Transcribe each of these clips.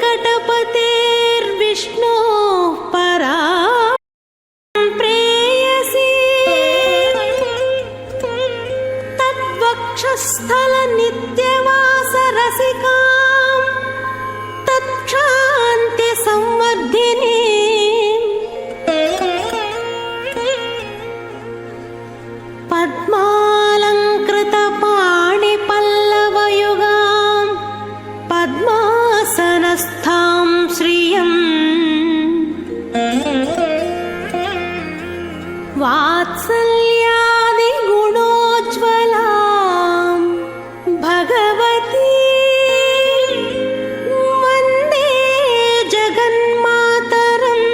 वेङ्कटपतेर्विष्णो परा प्रेयसी तद्वक्षस्थलनित्यवासरसिकां तत्क्षान्तिसंवर्धिनी पद्मालङ्कृतपाणिपल्लवयुगां पद्मासनस्थां श्रियं वात्सल्यादिगुणोज्ज्वलां भगवती वन्दे जगन्मातरम्।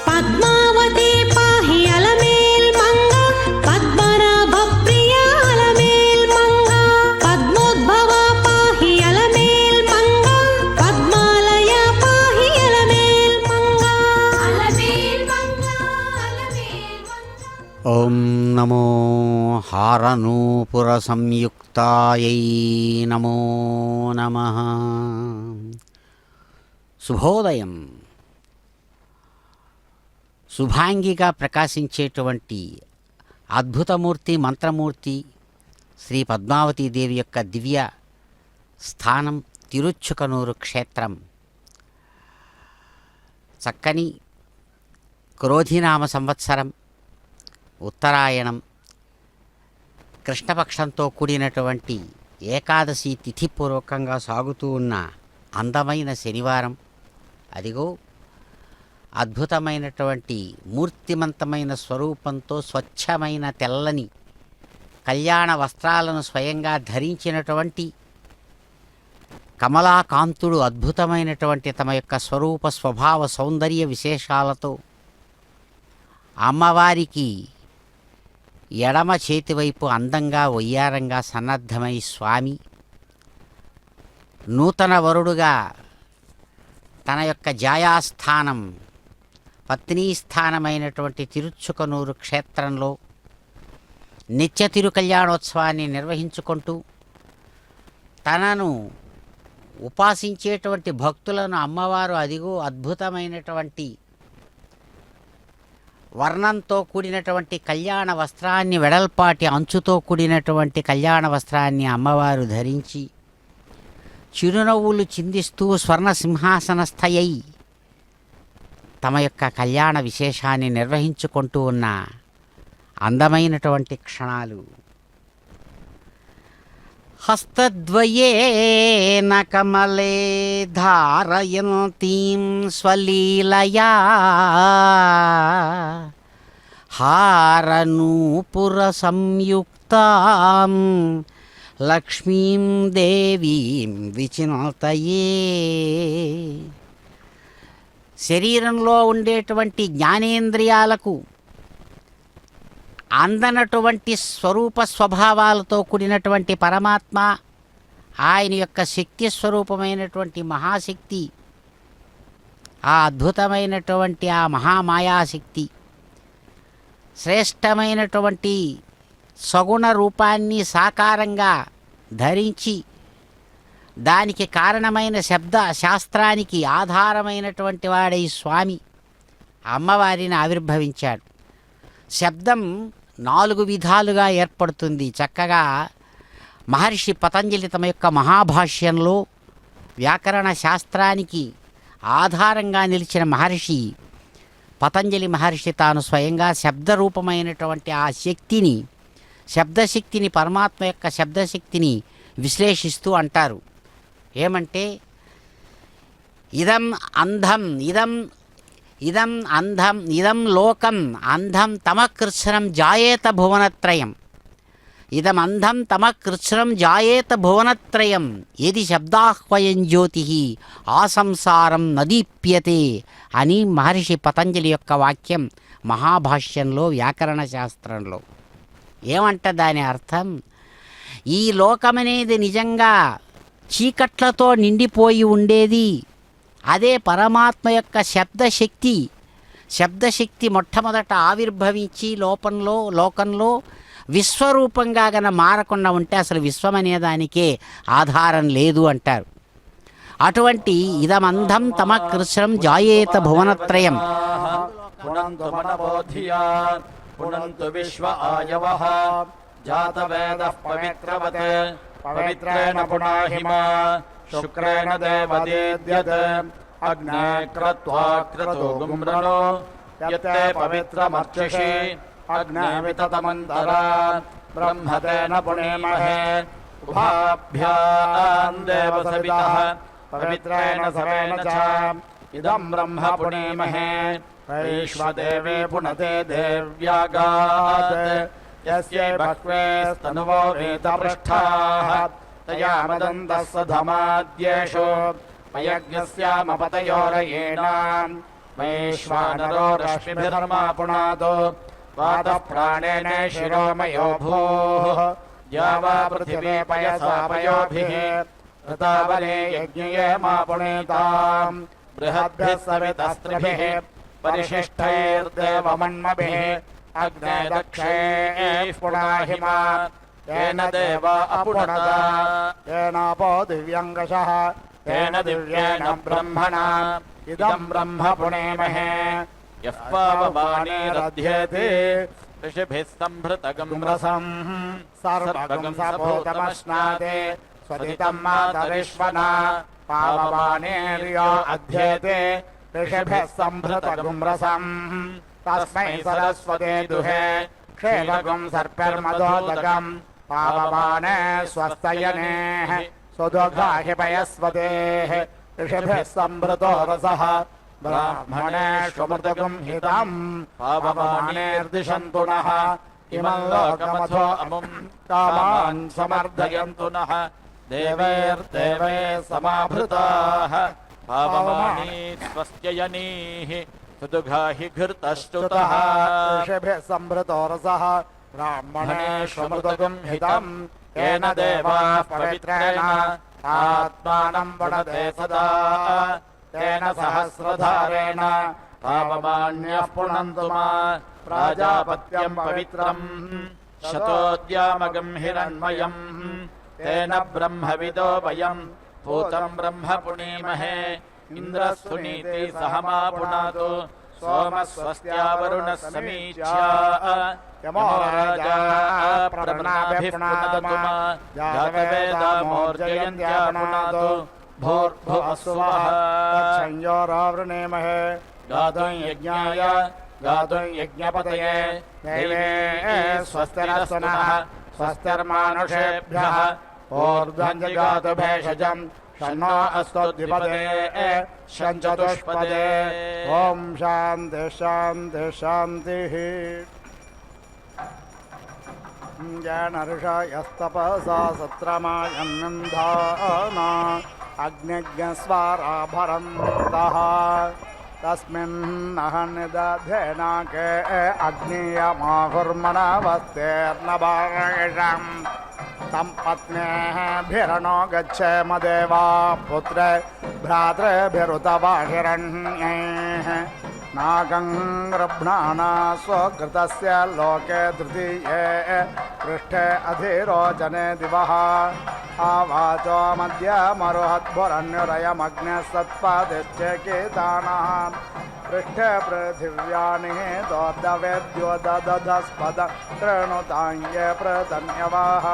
पद्मावती पाहि अलमेल् मंगा पद्मनाभ प्रिया अलमेल् मंगा पद्मोद्भवा पाहि अलमेल् मंगा पद्मालया पाहि अलमेल् मंगा अलमेल् मंगा अलमेल् मंगा। ఓం నమో హారనూపుర సంయుక్తాయై నమో నమః. శుభోదయం. శుభాంగిగా ప్రకాశించేటువంటి అద్భుతమూర్తి మంత్రమూర్తి శ్రీ పద్మావతీదేవి యొక్క దివ్య స్థానం తిరుచ్చుకనూరు క్షేత్రం. చక్కని క్రోధినామ సంవత్సరం, ఉత్తరాయణం, కృష్ణపక్షంతో కూడినటువంటి ఏకాదశి తిథిపూర్వకంగా సాగుతూ ఉన్న అందమైన శనివారం. అదిగో అద్భుతమైనటువంటి మూర్తిమంతమైన స్వరూపంతో స్వచ్ఛమైన తెల్లని కళ్యాణ వస్త్రాలను స్వయంగా ధరించినటువంటి కమలాకాంతుడు అద్భుతమైనటువంటి తమ యొక్క స్వరూప స్వభావ సౌందర్య విశేషాలతో అమ్మవారికి ఎడమ చేతివైపు అందంగా వయ్యారంగా సన్నద్ధమై స్వామి నూతన వరుడుగా తన యొక్క జాయాస్థానం పత్నీ స్థానమైనటువంటి తిరుచ్చుకనూరు క్షేత్రంలో నిత్య తిరుకళ్యాణోత్సవాన్ని నిర్వహించుకుంటూ తనను ఉపాసించేటువంటి భక్తులను అమ్మవారు అదిగో అద్భుతమైనటువంటి వర్ణంతో కూడినటువంటి కళ్యాణ వస్త్రాన్ని, వెడల్పాటి అంచుతో కూడినటువంటి కళ్యాణ వస్త్రాన్ని అమ్మవారు ధరించి చిరునవ్వులు చిందిస్తూ స్వర్ణ సింహాసనస్థయై తమ యొక్క కళ్యాణ విశేషాన్ని నిర్వహించుకుంటూ ఉన్న అందమైనటువంటి క్షణాలు. హస్తద్వయేన కమలే ధారయంతీం స్వలీలయా హారనూపుర సంయుక్తాం లక్ష్మీం దేవీం విచినతయే. శరీరంలో ఉండేటువంటి జ్ఞానేంద్రియాలకు అందనటువంటి స్వరూప స్వభావాలతో కూడినటువంటి పరమాత్మ, ఆయన యొక్క శక్తి స్వరూపమైనటువంటి మహాశక్తి, ఆ అద్భుతమైనటువంటి ఆ మహామాయాశక్తి శ్రేష్టమైనటువంటి సగుణ రూపాన్ని సాకారంగా ధరించి దానికి కారణమైన శబ్ద శాస్త్రానికి ఆధారమైనటువంటి వాడై స్వామి అమ్మవారిని ఆవిర్భవించాడు. శబ్దం 4 విధాలుగా ఏర్పడుతుంది. చక్కగా మహర్షి పతంజలి తమ యొక్క మహాభాష్యంలో వ్యాకరణ శాస్త్రానికి ఆధారంగా నిలిచిన మహర్షి పతంజలి మహర్షి తాను స్వయంగా శబ్దరూపమైనటువంటి ఆ శక్తిని, శబ్దశక్తిని, పరమాత్మ యొక్క శబ్దశక్తిని విశ్లేషిస్తూ అంటారు. ఏమంటే ఇదం అంధం, ఇదం అంధం, ఇదం లోకం అంధం తమకృత్స్నం జాయేత భువనత్రయం, ఇదం అంధం తమకృత్స్నం జాయేత భువనత్రయం యది శబ్దాహ్వయం జ్యోతి ఆసంసారం నదీప్యతే అని మహర్షి పతంజలి యొక్క వాక్యం మహాభాష్యంలో వ్యాకరణ శాస్త్రంలో. ఏమంట దాని అర్థం? ఈ లోకమనేది నిజంగా చీకట్లతో నిండిపోయి ఉండేది. అదే పరమాత్మ యొక్క శబ్దశక్తి శబ్దశక్తి మొట్టమొదట ఆవిర్భవించి లోకంలో విశ్వరూపంగా గన మారకుండా ఉంటే అసలు విశ్వం అనే దానికే ఆధారం లేదు అంటారు. అటువంటి ఇదమంధం తమ కృష్ణం జాయేత భువనత్రయం. పునంతు మనబోధియా పునంతు విశ్వ ఆయవః జాతవేదః పవిత్రవత్ పవిత్రేణ పునాహిమా శుక్రేణ దేవదీద్యత్ అగ్నే క్రత్వా క్రతో గుమ్రనో యత్తే పవిత్రమర్చిషి అగ్నే వితతమంతరా బ్రహ్మతేన పుణేమహే ఉభాభ్యాం దేవసవితః పవిత్రేణ సవేన చ ఇదం బ్రహ్మ పుణేమహే వైశ్వదేవే పునతే దేవ్యాగాత్ యస్యై బహ్వేస్తనువో వేదపృష్ఠాః తయా మదంతః సధమాద్యేషు వయజ్ఞస్యామపతయోరయేణ వైశ్వానరో రశ్మిభిర్మా పునాదో వాతః ప్రాణేన శిరోమయో భూః ద్యావా పృథివీ పయసా పయోభిః ఋతావలే యజ్ఞయే మా పుణేతాం బృహద్భిः సవితస్త్రిభిः పరిశిష్టైర్దేవమన్మభిः అగ్నే దక్షైః పునాహిమా येन देवा अपुनता येनापो दिव्यङ्गशः येन दिव्येन ब्रह्मणा इदं ब्रह्म पुणेमहे यः पावमानेरध्येते ऋषिभिः सम्भृतगं रसम् सर्वगं सभूतमश्नाते स्वदितं मातरिष्वना पावमानेर्यो अध्येते ऋषिभिः सम्भृतगं रसम् तस्मै सरस्वते दुहे क्षेलगं सर्पर्मदोदकम् पावमाने स्वस्तयनेः सुदुघाहि पयस्वतेः ऋषिभिः सम्भृतो रसः ब्राह्मणेषु मृतगं हितम् पावमानेर्दिशन्तु नः इमं लोकमथो अमुं कामान् समर्धयन्तु नः देवैर्देवैः समाभृताः पावमानी स्वस्त्ययनीः सुदुघाहि घृतश्च्युतः ऋषिभिः सम्भृतो रसः ब्राह्मणेषु मृतगं हितम् येन देवाः पवित्रेण आत्मानं वदते सदा तेन सहस्रधारेण पावमान्यः पुनन्तु मा प्राजापत्यं पवित्रम् शतोद्यामगं हिरण्मयम् तेन ब्रह्मविदो वयं भूतं ब्रह्म पुणीमहे इन्द्रस्तुनीति सहमा पुनातु सोमः स्वस्त्या वरुणः समीच्या यमो राजा प्रणाभिः पुनातु मा जातवेदामोर्जयन्त्या पुनातु भूर्भुवः स्वः तत्संयोरावृणेमहे गातुं यज्ञाय गातुं यज्ञपतये दैवे स्वस्तिरस्तनः स्वस्तिर्मानुषेभ्यः ऊर्ध्वञ्जगातु भेषजम् शन्नो अस्तोद्विपदे शञ्चतुष्पदे ॐ शान्ति शान्ति शान्तिः येन ऋषयस्तपसा सत्रमायन्नन्धाना अग्निज्ञस्वाराभरन्तः तस्मिन्नहनिदधेनाके अग्नियमाहुर्मणवस्तेर्नभागम् तं पत्न्यभिरणो गच्छेम देवा पुत्रे भ्रातृभिरुतवाहिरण्यैः नागं गृह्णाना स्वकृतस्य लोके तृतीये पृष्ठे अधिरोचने दिवः आवाचो मध्यमरुहद्भुरन्युरयमग्न्यसत्पादिश्चेकितानः पृष्ठे पृथिव्यानिः दोर्दवेद्यो ददधस्पद कृणुताङ्गे प्रतन्यवाः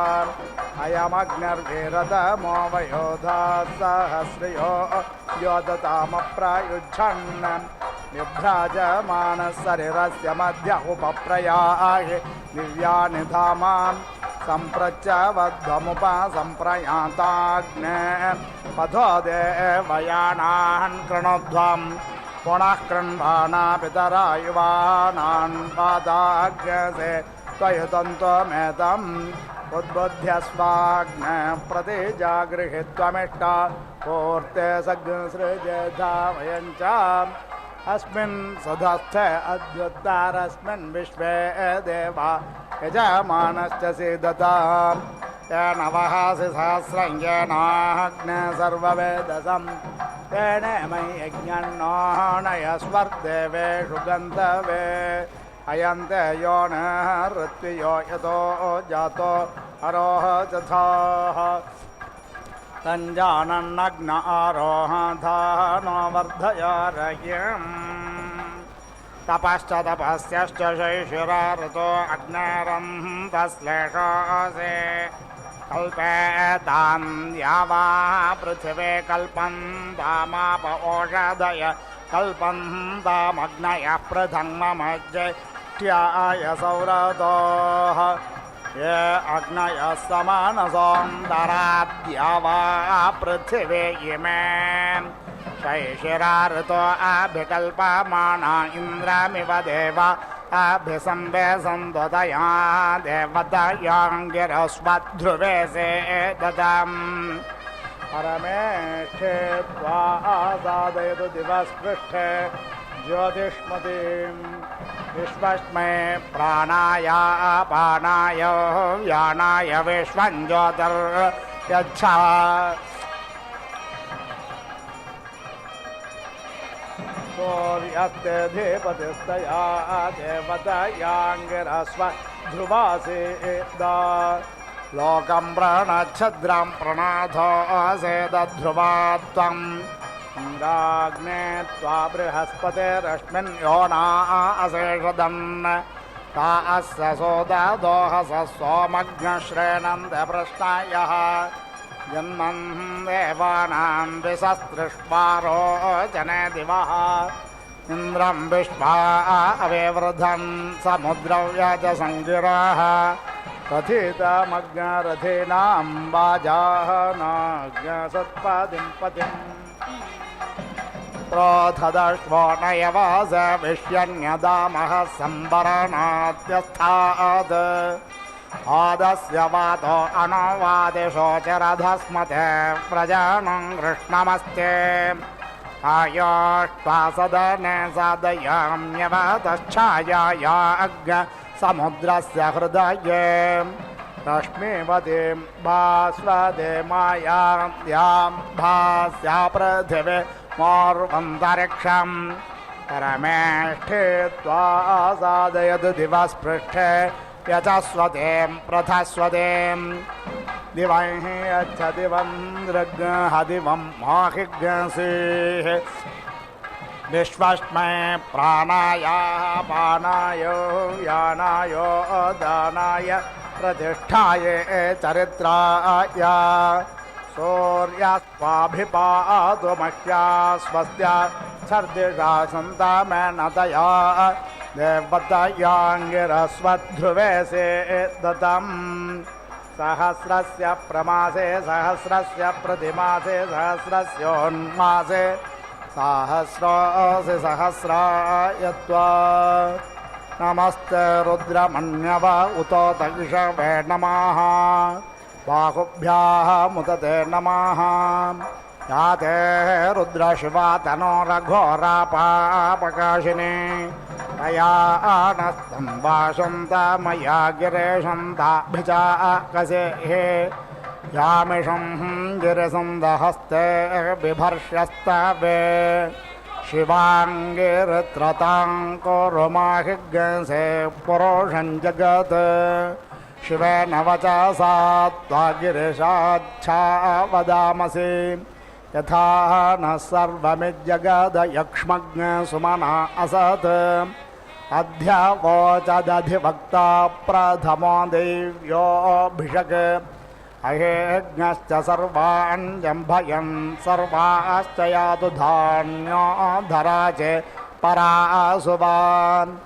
अयमग्निर्वीरतमो वयोधा सहस्रयो योदतामप्रायुच्छन् विभ्राजमानः शरीरस्य मध्य उपप्रयाहि दिव्यानि धामान् सम्प्रत्यवध्वमुपसम्प्रयाताग्ने पथो देवयानान् कृणोध्वम् पुनः कृण्वाना पितरा युवानान् पादाग्रसे त्वयुतन्त्वमेतम् उद्बुध्यस्वाग्ने प्रतिजागृहीत्वमिष्टा पूर्ते सृजधामयञ्च अस्मिन् सधस्थे अद्युत्तरस्मिन् विश्वे देवा यजमानश्च सीदताम् येन वहासि सहस्रं येनाग्ने सर्ववेदसम् तेने मयि यज्ञन्नोणयस्वर्देवेषु गन्तवे अयन्ते यो न ऋत्वियो यतो जातो अरोह जथाः तञ्जानन्नग्न आरोहधानो वर्धयारयम् तपश्च तपस्यश्च शैशिरारतो अग्नेरन्तश्लेषोऽसि कल्पेतां यावा पृथिवे कल्पन्तामाप ओषधय कल्पन्तामग्नयः पृथङ्ममज्यष्ट्याय सौरतोः ये अग्नयः समानसोऽन्तराद्या वा पृथिवे इमे शैशिराऋतो अभिकल्पमाना इन्द्रमिव देव अभिसंवेसन्ततया देवदयाङ्गिरस्वध्रुवे से ददम् परमेष्ठे त्वा आसादयतु दिवस्पृष्ठे ज्योतिष्मतीम् विश्वस्मै प्राणाय अपानाय व्यानाय विश्वं ज्योतिर्यच्छा सूर्यस्ते धीपतिस्तया देवतयाङ्गिरस्व ध्रुवासेदा लोकं प्रणच्छद्रं प्रणाथोऽसेदध्रुवा त्वम् इन्द्राग्ने त्वा बृहस्पतिरश्मिन् योना अशेषदन् ता अस्य सोददोहस सोमग्नश्रेणन्ते प्रश्नायः जन्मन् देवानां विसस्तृष्वारो जने दिवः इन्द्रं विश्वा अवेवृधन् समुद्रव्याजसङ्गिरः कथितमग्नरथीनां वाजानाज्ञसत्पदिं पतिम् प्रोथदश्वो नयवास विष्यन्यदामः संवरणात्यस्थाद् आदस्य वातो अनवादिशोचरधस्मते प्रजानं कृष्णमस्ते आयोष्टासदने सादयाम्यवतच्छायाया अग्न समुद्रस्य हृदये रश्मिवतीं भास्वदे मायां भास्या पृथिवी मोर्वन्तरिक्षं परमेष्ठे त्वा सादयतु दिवस्पृष्ठे यचस्वतीं प्रथस्वतीं दिवं यच्छ दिवं दृग्ह दिवं माहिग्सीः विश्वस्मै प्राणाय पानाय यानाय दानाय प्रतिष्ठाय चरित्राय सूर्यस्वाभिपातु मह्या स्वस्त्या सर्दिषा सन्तामेनतया देवतयाङ्गिरस्वध्रुवे से दतम् सहस्रस्य प्रमासे सहस्रस्य प्रतिमासे सहस्रस्योन्मासे सहस्रासि सहस्राय त्वा नमस्ते रुद्रमन्यव उतो तक्षवे नमः बाहुभ्याः मुदते नमः याते रुद्रशिवा तनो रघोरापापकाशिनी तया नस्तम्भाषन्त मया गिरेशन्ताभिचाकसे यामिषं गिरिसन्दहस्ते बिभर्ष्यस्तवे शिवाङ्गिरत्रतां कुरुमाहिग्से पुरुषं जगत् शिवेन वचसा त्वा गिरिशाच्छा वदामसि यथा न सर्वमिज्जगदयक्ष्मज्ञ सुमना असत् अध्यवोचदधिवक्ता प्रथमो देव्योऽभिषक् अहेज्ञश्च सर्वान् जम्भयन् सर्वाश्च यातु धान्यो धरा च परासुवान्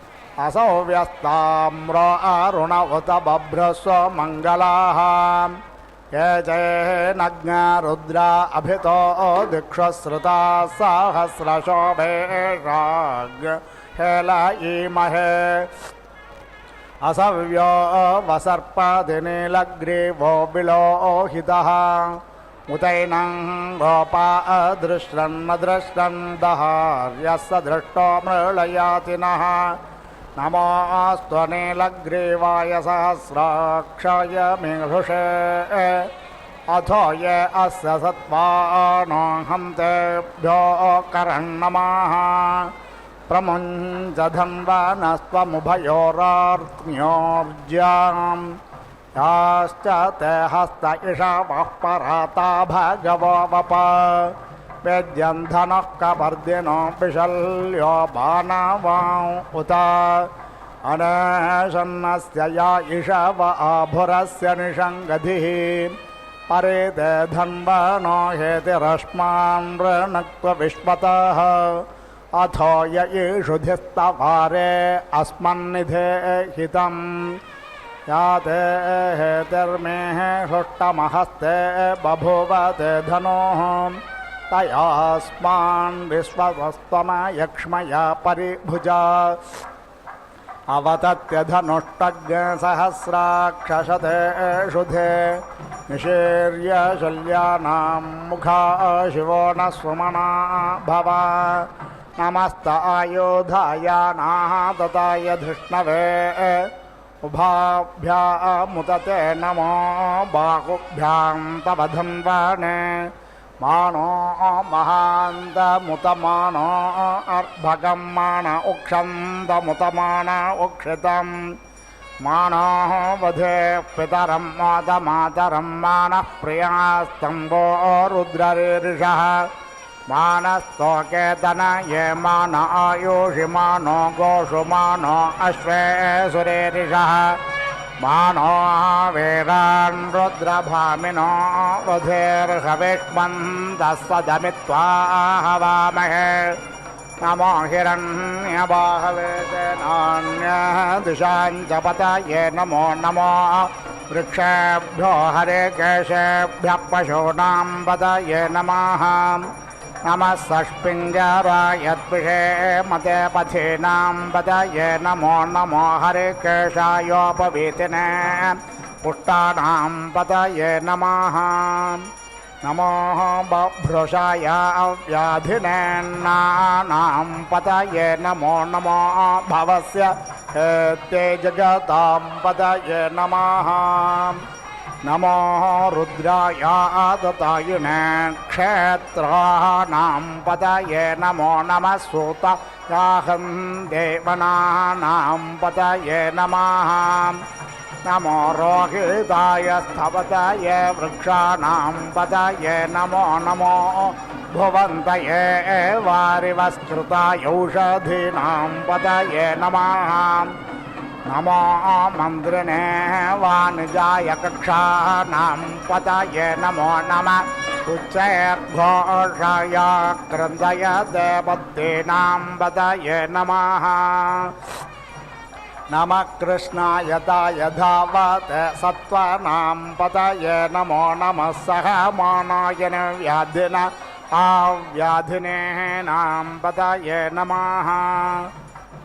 असौ व्यस्ताम्रो अरुण उत बभ्रस्व मङ्गलाः ये चैनज्ञरुद्रा अभितो दिक्षुश्रुता सहस्रशोभेषाग् हेलयीमहे असव्यो वसर्पदिनीलग्रीवो विलोहितः उतैनं गोपा अदृश्यन्नदृश्यन् दहार्यस्य दृष्टो मृळयातिनः नमोऽस्तु नीलग्रीवाय सहस्राक्षाय मेघुषे अथो ये अस्य सत्त्वानो हन्तेभ्यो करन्नमः प्रमुञ्जधन्वानस्त्वमुभयोरार्त्म्योर्ज्याम् याश्च ते हस्त इषवः पराता भगवो वप वेद्यं धनः कपर्दिनो विशल्यो बाणवां उत अनेशन्नस्य या इषव आभुरस्य निषङ्गधिः परेते धन्वनो हेतिरश्मान् ऋणक्त्व विश्वतः अथो य एषु धिस्तवारे अस्मन्निधे हितं याते हेतिर्मेः षुष्टमहस्ते बभूवते धनोः तयास्मान् विश्ववस्त्वमयक्ष्मया परिभुजा अवतत्य धनुष्टग्सहस्राक्षशते शुधे निशीर्य शल्यानां मुखा शिवो न सुमना भव नमस्त आयुधायानाः तताय धृष्णवे उभाभ्यामुदते नमो बाहुभ्यां तव धन्वने मानो महान्तमुतमानो अर्भगं मान उक्षन्तमुतमान उक्षितं मानो वधे पितरं मातमातरं मानः प्रियास्तम्भो रुद्ररीर्षः मानस्तोकेतन ये मान आयुषि मानो गोषु मानो अश्वे सुरेरिषः मानो वीरान् रुद्रभामिनो वधेर्हविष्मन्तः सदमित्वा हवामहे नमो हिरण्यबाहवे सेनान्यदिशां च पतये नमो नमो वृक्षेभ्यो हरिकेशेभ्यः पशूनां पतये नमः नमः षष्पिञ्जराय द्विषे मते पथीनां पतये नमो नमो हरिकेशायोपवीतिने पुष्टानां पतये नमः नमो बभ्रुषाय व्याधिनेन्नानां पतये नमो नमो भवस्य ते जगतां पतये नमः नमो रुद्राय आदतायिने क्षेत्राणां पतये नमो नमः सूतायाहं देवनानां पतये नमः नमो रोहिताय स्थपतये वृक्षाणां पतये नमो नमो भुवन्तये वारिवस्कृतायौषधीनां पतये नमः नमो मन्त्रिणे वाणिजाय कक्षानां पतये नमो नमः उच्चैर्घोषाय क्रन्दय देवतीनां पतये नमः नमः कृष्णाय ताय धावत सत्त्वानां पतये नमो नमः सहमानाय व्याधिन आव्याधिनेनां पतये नमः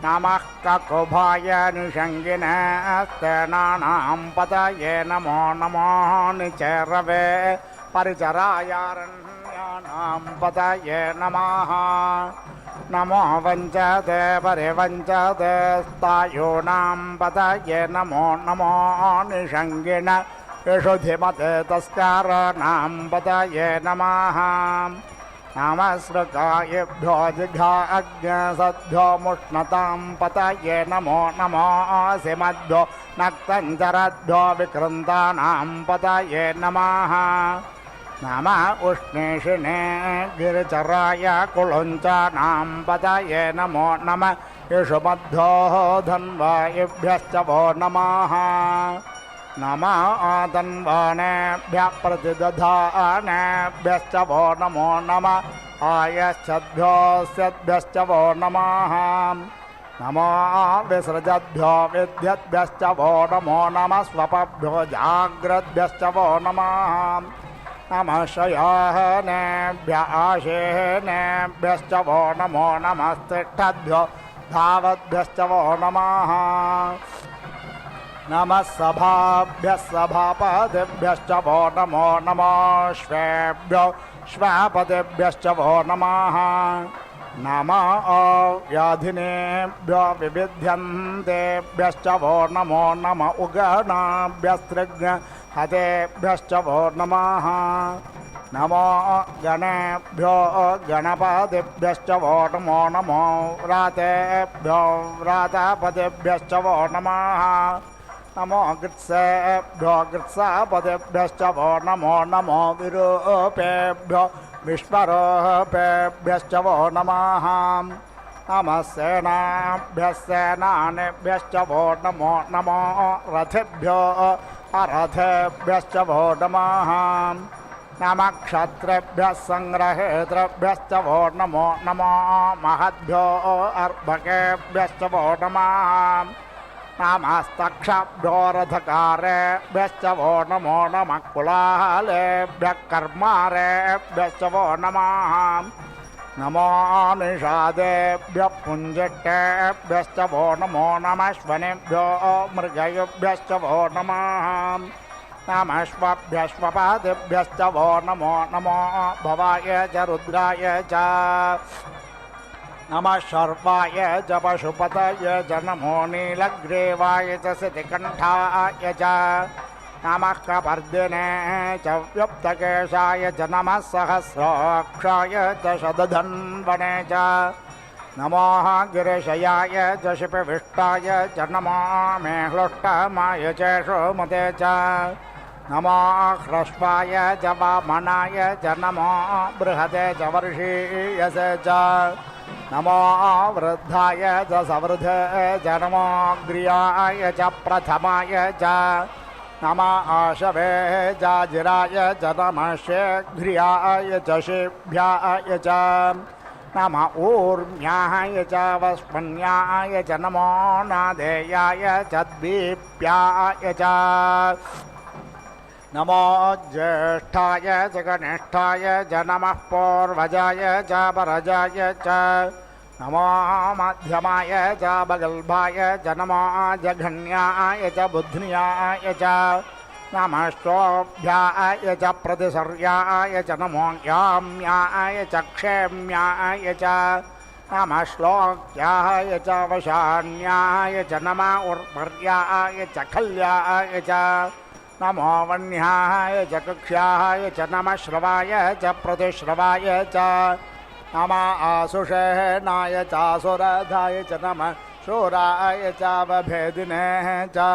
नमः ककुभाय निषङ्गिने स्तेनानां पतये नमो नमो निचरवे परिचरायारण्यानां पतये नमः नमो वञ्चते परिवञ्चते स्थायूनां पतये नमो नमो निषङ्गिन यशुधिमते तस्काराणां पतये नमः नमस्कृतायेभ्यो जिघाज्ञसद्भ्यो मुष्णतां पतये नमो नमो सिमद्भ्यो नक्तञ्जरद्भ्यो विकृन्तानां पतये नमः नमः उष्णेशिने गिरिचराय कुलुञ्चानां पतये नमो नमः यशुमद्भ्यो धन्वायेभ्यश्च वो नमः नमः आतन्वानेभ्यः प्रतिदधानेभ्यश्च वो नमो नमः आयश्चद्भ्योऽस्यद्भ्यश्च वो नमः नमो विसृजद्भ्यो विद्यद्भ्यश्च वो नमो नमः स्वपभ्यो जाग्रद्भ्यश्च वो नमः नमः शयानेभ्यः आशेनेभ्यश्च वो नमो नमः तिष्ठद्भ्यो धावद्भ्यश्च वो नमः नमः सभाभ्यः सभापतिभ्यश्च वो नमो नमः श्वेभ्यो श्वापतिभ्यश्च वो नमः नमः व्याधिनेभ्यो विविध्यन्तेभ्यश्च वो नमो नमः उगणाभ्यस्त्रिज्ञ हतेभ्यश्च वो नमः नमो गणेभ्यो गणपतिभ्यश्च वो नमो नमो व्रातेभ्यो व्रातपतिभ्यश्च वो नमः नमो गृत्सेभ्यो गृत्सापतिभ्यश्च वो नमो नमो विरूपेभ्यो विश्वरूपेभ्यश्च वो नमः नमः सेनाभ्यः सेनानेभ्यश्च वो नमो नमो रथेभ्यो अरथेभ्यश्च वो नमः नमः क्षत्रेभ्यः सङ्ग्रहेतृभ्यश्च वो नमो नमो महद्भ्यो अर्भकेभ्यश्च वो नमः नमस्तक्षभ्यो रथकारेभ्यश्च वो नमो नमः कुलालेभ्यः कर्मारेभ्यश्च वो नमः नमो निषादेभ्यः पुञ्जिष्टेभ्यश्च वो नमो नमः श्वनेभ्यो मृगयुभ्यश्च वो नमः नमस्वभ्यश्वपादिभ्यश्च वो नमो नमो भवाय च रुद्राय च नमः शर्वाय च पशुपतये च नमो नीलग्रीवाय च सितिकण्ठाय च नमः कपर्दिने च व्युप्तकेशाय च नमः सहस्राक्षाय च शतधन्वने च नमो गिरिशयाय च शिपिविष्टाय च नमो मेह्लुष्टमाय च शोमते च नमो ह्रस्वाय च वामनाय च नमो बृहते च वर्षीयसे च नमो वृद्धाय च सवृधे च नमो ग्रियाय च प्रथमाय च नमः आशवे च जिराय च नमः शेघ्रियाय च शेभ्याय च नमः ऊर्म्याय च वस्पन्याय च नमो नादेयाय च द्वीप्याय च नमो ज्येष्ठाय च कनिष्ठाय च नमः पूर्वजाय च परजाय च नमो मध्यमाय च बगल्भाय च नमो जघन्याय च बुध्न्याय च नमः शोभ्याय च प्रतिसर्याय च नमो याम्याय च क्षेम्याय च नमः श्लोक्याय च वशान्याय च नमः उर्वर्याय च खल्याय च नमो वन्याय च कक्ष्याय च नमः श्रवाय च प्रतिश्रवाय च नमः आसुषेनाय च आसुरधाय च नमः शूराय च वभेदिने च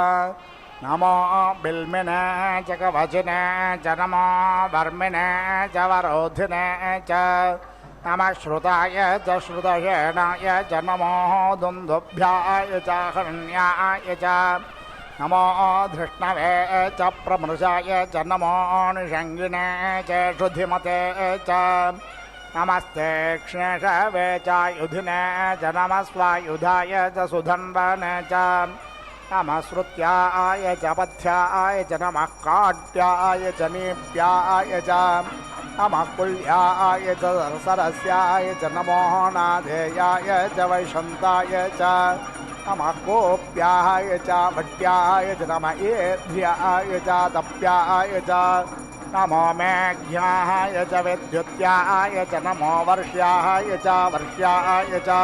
नमो बिल्मिने च कवचिने च नमो वर्मिने च वरोधिने च नमः श्रुताय च श्रुतशेनाय च नमो दुन्दुभ्याय च हरण्याय च नमो धृष्णवे च प्रमृषाय च नमो निषङ्गिने च शुद्धिमते च नमस्ते क्ष्णेषवे च युधिने च नमः स्वायुधाय च सुधन्वने च नमः श्रुत्याय च पथ्याय च नमः काट्याय च नीप्याय च नमः कुल्याय च सरस्याय च नमो नाधेयाय च वैशन्ताय च नमः कोप्याय च भट्याय च नमः एध्याय च तप्याय च नमो मेघ्याय च विद्युत्याय च नमो वर्ष्याय च वर्ष्याय च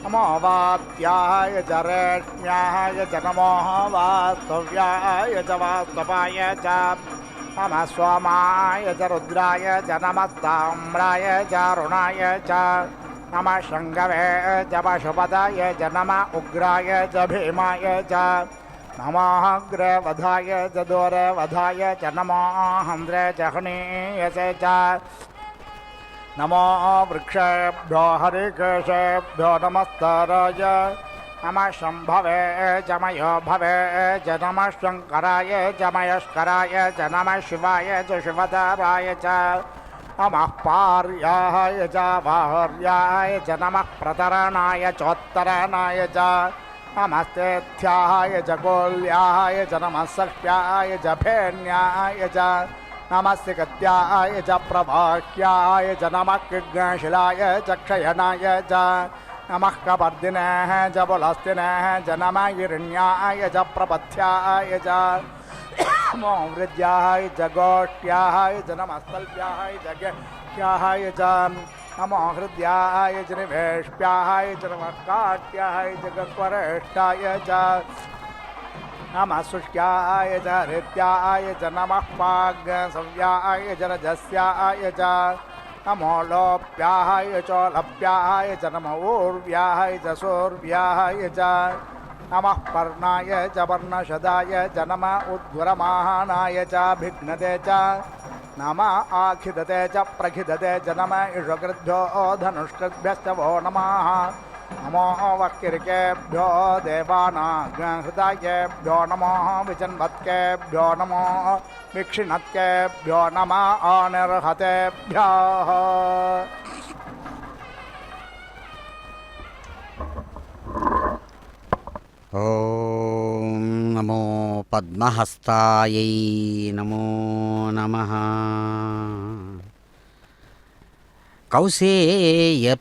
नमो वात्याय च रेष्म्याय च नमो वास्तव्याय च वास्तवाय च नमः सोमाय च रुद्राय च नमः ताम्राय च अरुणाय च नमः शङ्गवे च पशुपतये च नमः उग्राय च भीमाय च नमः अग्रवधाय च दूरवधाय च नमो हन्द्रे च हनीयसे च नमो वृक्षेभ्यो हरिकेशेभ्यो नमस्तराय नमः शम्भवे च मयो भवे च नमः शङ्कराय च मयस्कराय च नमः शिवाय च शिवधराय च नमः पार्याय च बाहुर्याय च नमः प्रतरणाय चोत्तरणाय च नमस्तेथ्याय च कोल्याय च नमः सख्याय च फेन्याय च नमस्ते कत्याय च प्रभाह्याय च नमः किग्नशिलाय च क्षयनाय च नमः कपर्दिने च पुलस्तिने च नमः हिरण्याय च प्रपथ्याय च नमो वृद्ध्याय च गोष्ठ्याय च नमस्तल्प्याय च गेह्याय च नमो हृद्याय च निवेश्याय च नमः काट्याय च गक्वरेष्ठाय च नमः शुष्क्याय च हृत्याय च नमः पाग्सव्याय च रजस्याय च नमो लोप्याय च लप्याय च नमो ऊर्व्याय च सूर्व्याय च नमः पर्णाय च वर्णशदाय च नमः उद्वरमानाय च भिघ्नते च नमः आखिदते च प्रखिदते च नमः इषकृद्भ्यो धनुष्कृद्भ्यश्च वो नमः नमो वक्किर्केभ्यो देवानाहृदयेभ्यो नमो विचन्वत्केभ्यो नमो विक्षिणत्केभ्यो नमः अनिर्हतेभ्यः। ఓం నమో పద్మహస్తాయై నమో నమః. కౌసేయపీతవసనం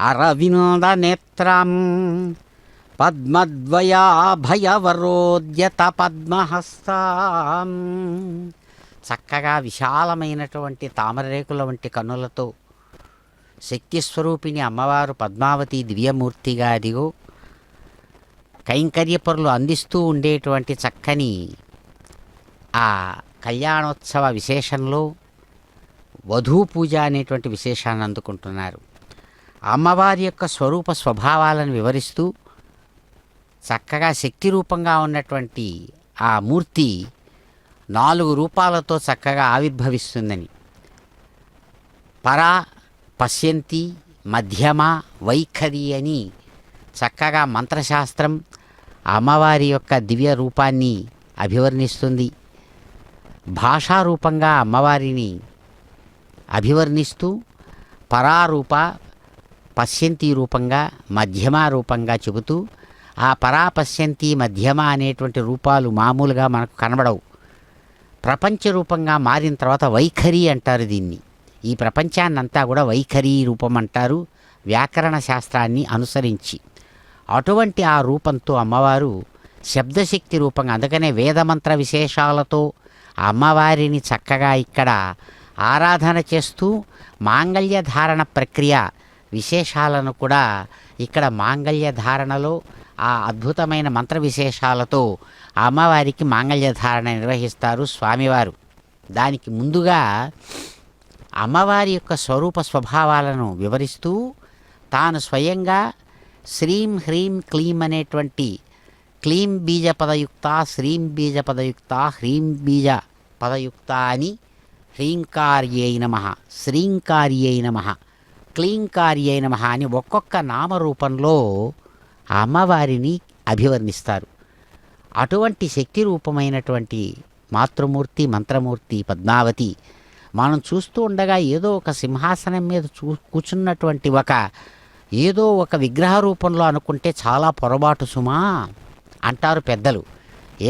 అరవిందనేత్రం పద్మద్వయాభయవరోద్యత పద్మహస్తాం. చక్కగా విశాలమైనటువంటి తామరరేకుల వంటి కన్నులతో శక్తిస్వరూపిణి అమ్మవారు పద్మావతి దివ్యమూర్తిగా అదిగో కైంకర్యపరులు అందిస్తూ ఉండేటువంటి చక్కని ఆ కళ్యాణోత్సవ విశేషంలో వధూ పూజ అనేటువంటి విశేషాన్ని అందుకుంటున్నారు. అమ్మవారి యొక్క స్వరూప స్వభావాలను వివరిస్తూ చక్కగా శక్తి రూపంగా ఉన్నటువంటి ఆ మూర్తి 4 రూపాలతో చక్కగా ఆవిర్భవిస్తుందని, పరా, పశ్యంతి, మధ్యమ, వైఖరి అని చక్కగా మంత్రశాస్త్రం అమ్మవారి యొక్క దివ్య రూపాన్ని అభివర్ణిస్తుంది. భాషారూపంగా అమ్మవారిని అభివర్ణిస్తూ పరారూప, పశ్యంతి రూపంగా, మధ్యమ రూపంగా చెబుతూ ఆ పరా, పశ్యంతి, మధ్యమ అనేటువంటి రూపాలు మామూలుగా మనకు కనబడవు. ప్రపంచ రూపంగా మారిన తర్వాత వైఖరి అంటారు దీన్ని. ఈ ప్రపంచాన్నంతా కూడా వైఖరి రూపం అంటారు వ్యాకరణ శాస్త్రాన్ని అనుసరించి. అటువంటి ఆ రూపంతో అమ్మవారు శబ్దశక్తి రూపంగా, అందుకనే వేదమంత్ర విశేషాలతో అమ్మవారిని చక్కగా ఇక్కడ ఆరాధన చేస్తూ మాంగళ్య ధారణ ప్రక్రియ విశేషాలను కూడా ఇక్కడ మాంగళ్య ధారణలో ఆ అద్భుతమైన మంత్ర విశేషాలతో అమ్మవారికి మాంగళ్య ధారణ నిర్వహిస్తారు స్వామివారు. దానికి ముందుగా అమ్మవారి యొక్క స్వరూప స్వభావాలను వివరిస్తూ తాను స్వయంగా శ్రీం హ్రీం క్లీం అనేటువంటి క్లీం బీజ పదయుక్త, శ్రీం బీజ పదయుక్త, హ్రీం బీజ పదయుక్త అని హ్రీంకార్యై నమః, శ్రీంకార్యై నమః, క్లీంకార్యై నమః అని ఒక్కొక్క నామరూపంలో అమ్మవారిని అభివర్ణిస్తారు. అటువంటి శక్తి రూపమైనటువంటి మాతృమూర్తి, మంత్రమూర్తి పద్మావతి మనం చూస్తూ ఉండగా ఏదో ఒక సింహాసనం మీద కూర్చున్నటువంటి ఏదో ఒక విగ్రహ రూపంలో అనుకుంటే చాలా పొరపాటు సుమా అంటారు పెద్దలు.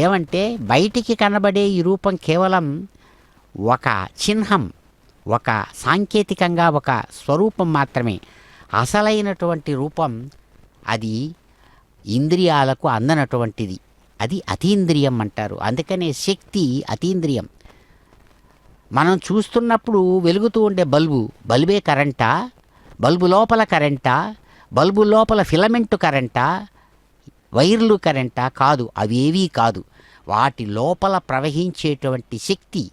ఏమంటే బయటికి కనబడే ఈ రూపం కేవలం ఒక చిహ్నం, ఒక సాంకేతికంగా ఒక స్వరూపం మాత్రమే. అసలైనటువంటి రూపం అది ఇంద్రియాలకు అందనటువంటిది, అది అతీంద్రియం అంటారు. అందుకనే శక్తి అతీంద్రియం. మనం చూస్తున్నప్పుడు వెలుగుతూ ఉండే బల్బే కరెంటా, బల్బు లోపల కరెంటా, బల్బు లోపల ఫిలమెంటు కరెంటా, వైర్లు కరెంటా? కాదు, అవేవీ కాదు. వాటి లోపల ప్రవహించేటువంటి శక్తి,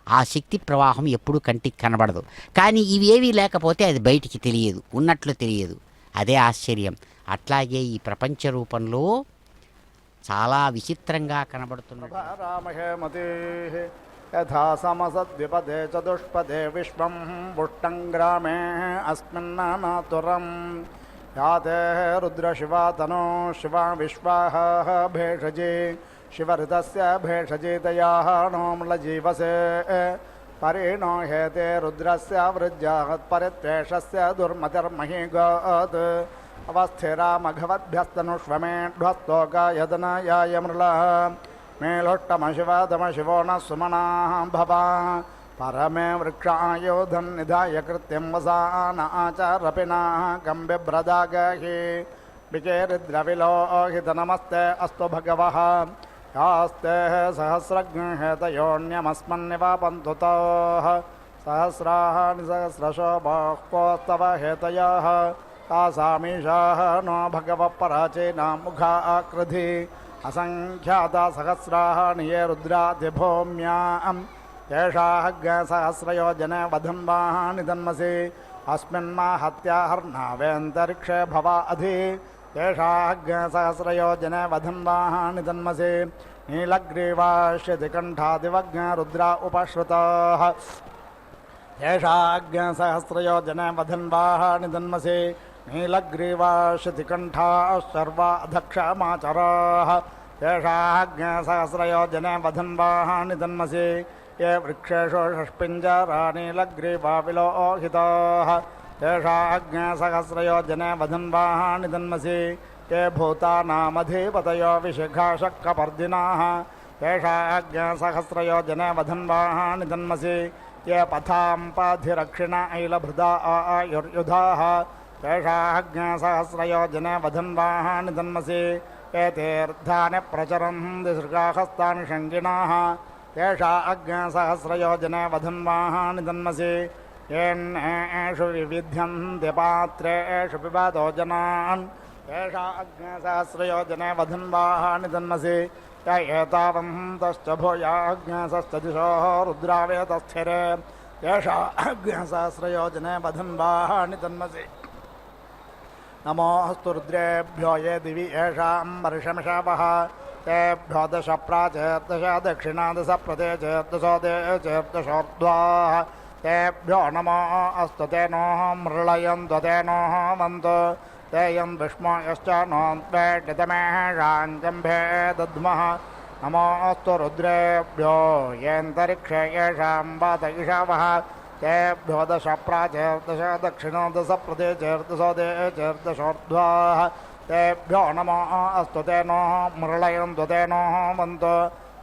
ఆ శక్తి ప్రవాహం ఎప్పుడూ కంటికి కనబడదు. కానీ ఇవేవీ లేకపోతే అది బయటికి తెలియదు, ఉన్నట్లు తెలియదు. అదే ఆశ్చర్యం. అట్లాగే ఈ ప్రపంచ రూపంలో చాలా విచిత్రంగా కనబడుతున్నది. యథా సమసద్విపదే చతుష్పదే విశ్వం పుష్టం గ్రామే అస్మిన్నాతురం యాతే రుద్రశివా తనో శివా విశ్వాహ భేషజే శివరితస్య భేషజేతయాః నోమ్లజీవసే పరిణో హేతే రుద్రస్య వృజ్యాత్ పరిత్వేషస్య దుర్మతిర్మహీగాత్ అవస్థిరామఘవద్భ్యస్తనుష్వమేఢ్వస్తోకాయదనాయాయ మృళः మేలోట్టమశివాదమశివో న సుమనాः భవ పరమే వృక్షాయోధన్నిధాయ కృత్యం వసాన ఆచారపినాः కం బిభ్రదాగహి విచేరిద్రవిలోహిత నమస్తే అస్తు భగవः యాస్తే సహస్రజ్ఞేతయోన్యమస్మన్నివాపంతు తోః సహస్రాణి సహస్రశోభాః కోస్తవ హేతయः तासामीशाः नो भगवपराचेन मुखाकृधि असङ्ख्याता सहस्राणि ये रुद्रादिभूम्याम् येषाग्सहस्रयोजन वधन्वानि धन्मसि अस्मिन्माहत्याहर्नावेऽन्तरिक्षे भवा अधि येषाग्सहस्रयोजन वधन्वानि धन्मसि नीलग्रीवाश्यतिकण्ठादिवग्न रुद्रा उपश्रुताः येषाग्सहस्रयोजन वधन्वानि धन्मसि नीलग्रीवाश्यतिकण्ठाः सर्वा अधक्षमाचराः येषाग्सहस्रयोजन वधन्वानि धन्मसि ये वृक्षेषु षष्पिञ्जरा नीलग्रीवा विलोहिताः येषाग्सहस्रयोजन वधन्वानि धन्मसि ये भूतानामधिपतयो विशिखाशक्कपर्दिनाः येषाग्सहस्रयोजन वधन्वानि धन्मसि ये पथाम्पाधिरक्षिण ऐलभृदा आयुर्युधाः येषाग्सहस्रयोजन वधन्वानि धन्मसि ये तीर्थानि प्रचरन्ति सृगाहस्तानि शङ्गिनाः येषाग्सहस्रयोजन वधन्वानि धन्मसि येषु विविध्यन्ति पात्रेषु पिबतो जनान् येषाग्सहस्रयोजन वधन्वानि धन्मसि य एतावन्तश्च भूयाग्सश्च दिशोः रुद्रावेतस्थिरे येषाग्सहस्रयोजन वधन्वानि धन्मसि नमोऽस्तु रुद्रेभ्यो ये दिवि येषां वर्षमिषवः तेभ्यो दश प्राचेर्दश दक्षिणा दश प्रदेचेर्दशो देचेर्दशोर्ध्वाः तेभ्यो नमोऽस्तु ते नो मृळयन्तु ते नो वन्तु ते यं विष्मो यश्च नोन्वेटितमेषाञ्जम्भे दद्मः नमोऽस्तु रुद्रेभ्यो येऽन्तरिक्षे येषां वात इषवः तेभ्यो दश प्राचेर्दश दक्षिणो दश प्रदेचेर्दशो देचेर्दशोर्ध्वाः तेभ्यो नमोऽस्तु ते नो मृळयन्तु ते नो वन्तु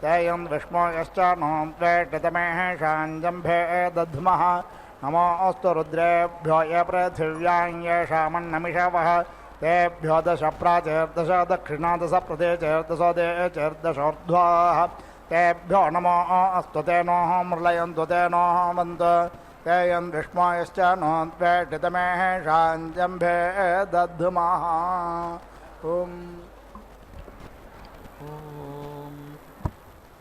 ते यं विष्मो यश्च नोन्वेटितमेषाञ्जम्भे दद्मः नमोऽस्तु रुद्रेभ्यो ये पृथिव्यां येषामन्नमिषवः तेभ्यो दश प्राचेर्दश दक्षिणा दश प्रदेचेर्दशो देचेर्दशोर्ध्वाः तेभ्यो नमोऽस्तु ते नो मृळयन्तु ते नो वन्तु ते यं विष्मो यश्च नोन्वेटितमेषाञ्जम्भे दद्मः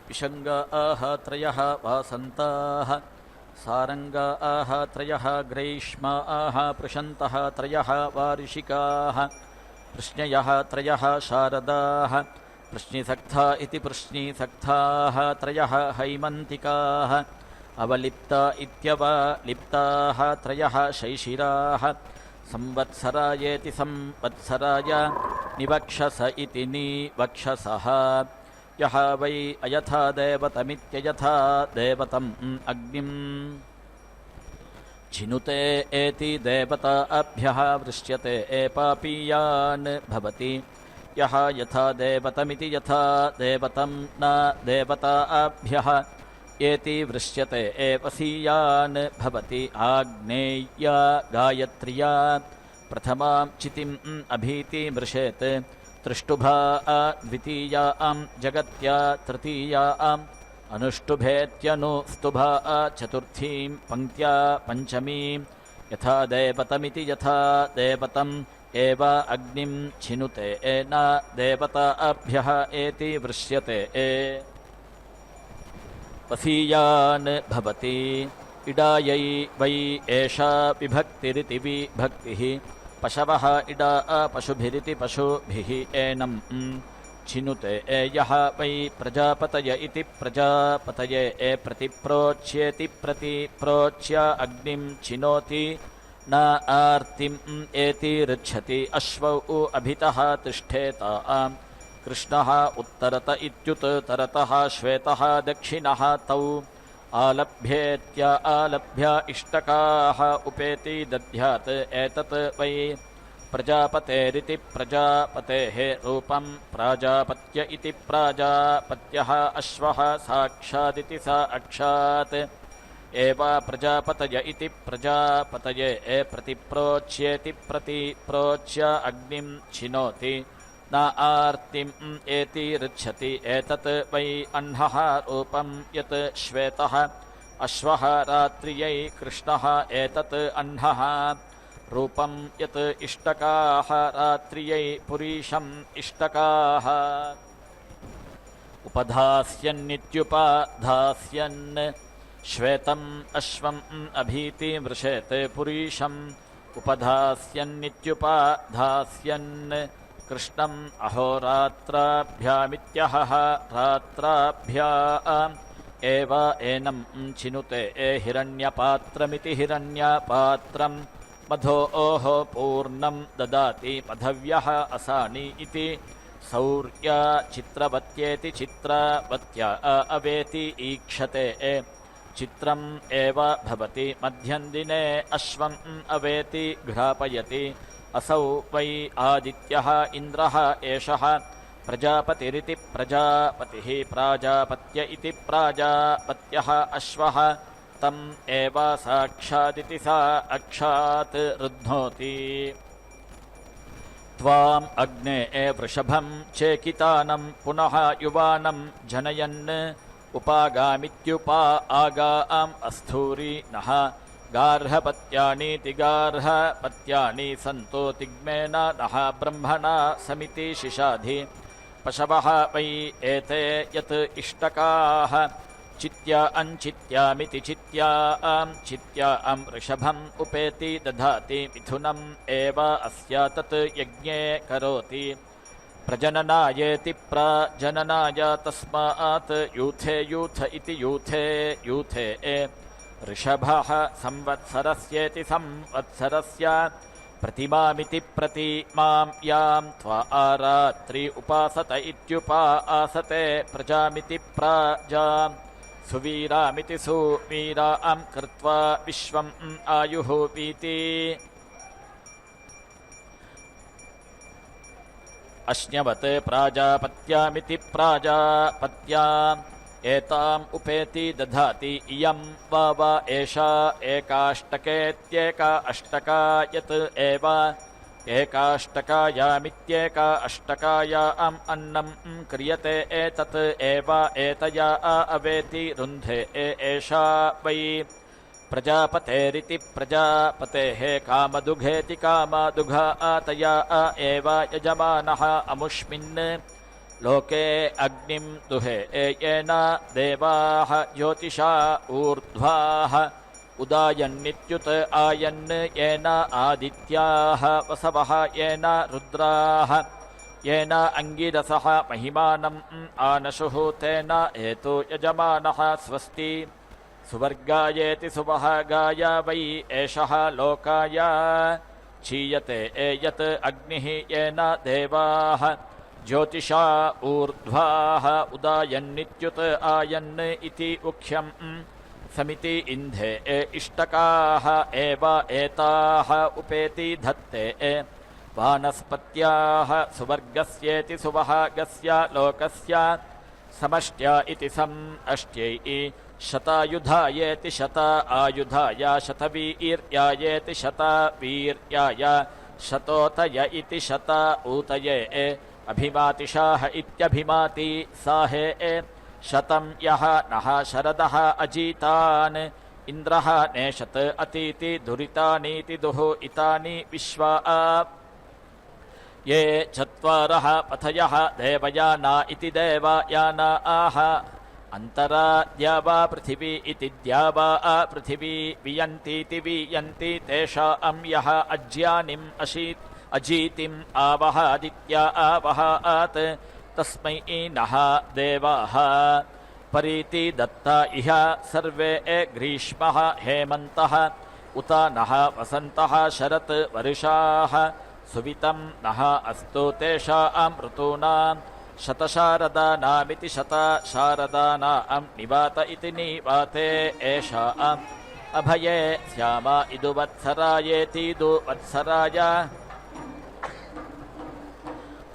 विषङ्गाः त्रयः वासन्ताः सारङ्गाः त्रयः ग्रैष्माः पृशन्तः त्रयः वार्षिकाः पृश्न्ययः त्रयः शारदाः पृश्निसक्था इति पृश्निसक्थाः त्रयः हैमन्तिकाः अवलिप्ता इत्यवलिप्ताः त्रयः शैशिराः संवत्सरायेति संवत्सराय निवक्षस इति निवक्षसः यः वै अयथा देवतमित्ययथा देवतम् अग्निम् छिनुते एति देवताभ्यः वृष्यते एपापीयान् भवति यः यथा देवतमिति यथा देवतं न देवताभ्यः एति वृष्यते एवसीयान् भवति आग्नेया गायत्र्या प्रथमां चितिम् अभीति मृषेत् त्रिष्टुभा द्वितीयां जगत्या तृतीयाम् अनुष्टुभेत्यनुस्तुभा चतुर्थीं पङ्क्त्या पञ्चमीं यथा देवतमिति यथा देवतम् एव अग्निं छिनुते न देवताभ्यः एति वृष्यते वसीयान् भवति इडायै वै एषा विभक्तिरिति विभक्तिः पशवः इडा पशुभिरिति पशुभिः एनम् छिनुते यः वै प्रजापतय इति प्रजापतये प्रतिप्रोच्येति प्रतिप्रोच्य अग्निं छिनोति न आर्तिम् एति ऋच्छति अश्वौ अभितः तिष्ठेत कृष्णः उत्तरत इत्युत्तरतः श्वेतः दक्षिणः तौ आलभ्येत्य आलभ्य इष्टकाः उपेति दद्यात् एतत् वै प्रजापतेरिति प्रजापतेः रूपं प्राजापत्य इति प्राजापत्यः अश्वः साक्षादिति साक्षात् एव प्रजापतय इति प्रजापतये प्रतिप्रोच्येति प्रतिप्रोच्य अग्निं छिनोति न आर्तिम् एति ऋच्छति एतत् वै अह्नः रूपं यत् श्वेतः अश्वः रात्रियै कृष्णः एतत् अह्नः रूपं यत् इष्टकाः रात्र्यै पुरीशम् इष्टकाः उपधास्यन्नित्युपाधास्यन् श्वेतम् अश्वम् अभीति मृषेत् पुरीशम् उपधास्यन्नित्युपाधास्यन् कृष्णम् अहोरात्राभ्यामित्यहः रात्राभ्याम् एव एनं चिनुते हिरण्यपात्रमिति हिरण्यपात्रम् मधोः पूर्णं ददाति मधव्यः असानि इति सौर्या चित्रवत्येति चित्रवत्या अवेति ईक्षते चित्रम् एव भवति मध्यन्दिने अश्वम् अवेति घ्रापयति असौ वै आदित्यः इन्द्रः एषः प्रजापतिरिति प्रजापतिः प्राजापत्य इति प्राजापत्यः अश्वः तम् एव साक्षादिति सा अक्षात् रुध्नोति त्वाम् अग्ने वृषभं चेकितानं पुनः युवानं जनयन् उपागामित्युपा आगाम् अस्थूरि नः गार्हपत्यानीति गार्हपत्यानि सन्तो तिग्मेन नः ब्रह्मणा समिति शिशाधि पशवः वै एते यत् इष्टकाः चित्या अञ्चित्यामिति चित्यां वृषभम् उपेति दधाति मिथुनम् एव अस्या तत् यज्ञे करोति प्रजननायेति प्रजननाय तस्मात् यूथे यूथ इति यूथे ऋषभः संवत्सरस्येति संवत्सरस्य प्रतिमामिति प्रतिमां यां त्वा आरात्रि उपासत इत्युपासते प्रजामिति प्रजां सुवीरामिति सुवीरां कृत्वा विश्वम् आयुः वीति अश्न्यवत् प्राजापत्यामिति प्राजापत्याम् एताम् उपेति दधाति इयं वा एषा एकाष्टकेत्येका अष्टका यत् एव एकाष्टकायामित्येका अष्टकायाम् अन्नं क्रियते एतत् एव एतया अवेति रुन्धे एषा वै प्रजापतेरिति प्रजापतेः कामदुघेति कामदुघा तया एव यजमानः अमुष्मिन् लोके अग्निं दुहे येन देवाः ज्योतिषा ऊर्ध्वाः उदायन्नित्युत आयन् येन आदित्याः वसवः येन रुद्राः येन अङ्गिरसः महिमानम् आनशुः तेन हेतु यजमानः स्वस्ति सुवर्गायेति सुवहागाय वै एषः लोकाय क्षीयते यत् अग्निः येन देवाः ज्योतिषा ऊर्ध्वाः उदायन्नित्युत आयन् इति उक्ष्यम् समिति इन्धे इष्टकाः एव एताः उपेति धत्ते वानस्पत्याः सुवर्गस्येति सुवहागस्य लोकस्य समष्ट्या इति समष्ट्यै शतायुधायेति शता आयुधाय शतवीर्यायेति शतवीर्याय शतोतय इति शता ऊतये अभिमातिशाह इत्यभिमाति साहे शतं यः नः शरदः अजीतान् इन्द्रः नेशत् अतीति दुरितानीति दुः इतानि विश्वा ये चत्वारः पथयः देवयाना इति देवयाना आह अन्तरा द्यावा पृथिवी इति द्यावा पृथिवी वियन्तीति वियन्ति तेषां यः अज्यानिम् अजीतिम् आवहादित्या आवहात् तस्मै नः देवाः परीति दत्ता इह सर्वे ग्रीष्मः हेमन्तः उत नः वसन्तः शरत् वर्षाः सुवितं नः अस्तु तेषां ऋतूनां शतशारदानामिति शतशारदानां निवात इति निवाते एषाम् अभये श्यामा इदुवत्सरायेतीदुवत्सराय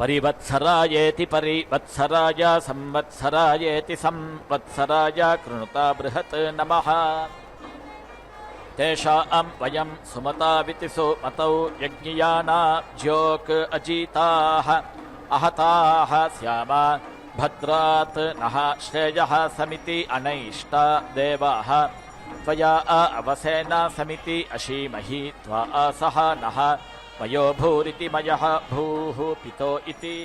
परिवत्सरायेति परिवत्सराय संवत्सरायेति संवत्सराय कृणुता बृहत् नमः तेषां वयं सुमताविति सुमतौ यज्ञियाना ज्योक् अजीताः अहताः श्यामा भद्रात् नः श्रेयः समिति अनैष्टा देवाः त्वया अवसेना समिति अशीमहि त्वा सह नः मयो भूरिति मयः भूः पितो इति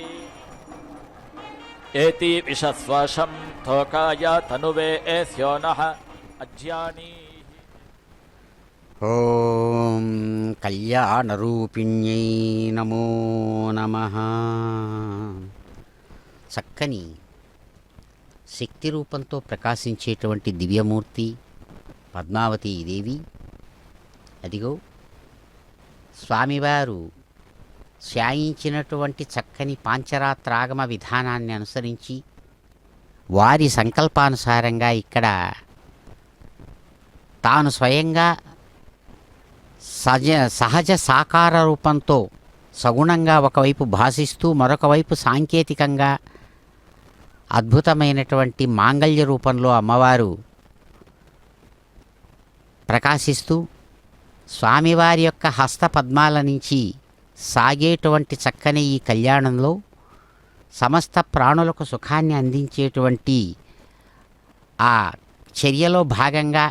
एति विशस्वाशं तोकाय तनुवे एस्यो नः अज्ञानी ఓం కళ్యాణరూపిణ్యై నమో నమః. చక్కని శక్తి రూపంతో ప్రకాశించేటువంటి దివ్యమూర్తి పద్మావతీ దేవి. అదిగో స్వామివారు శ్యాయించినటువంటి చక్కని పాంచరాత్రాగమ విధానాన్ని అనుసరించి వారి సంకల్పానుసారంగా ఇక్కడ తాను స్వయంగా సహజ సాకార రూపంతో సగుణంగా ఒకవైపు భాసిస్తూ మరొక వైపు సాంకేతికంగా అద్భుతమైనటువంటి మాంగళ్య రూపంలో అమ్మవారు ప్రకాశిస్తూ స్వామివారి యొక్క హస్త పద్మాల నుంచి సాగేటువంటి చక్కని ఈ కళ్యాణంలో సమస్త ప్రాణులకు సుఖాన్ని అందించేటువంటి ఆ చర్యలో భాగంగా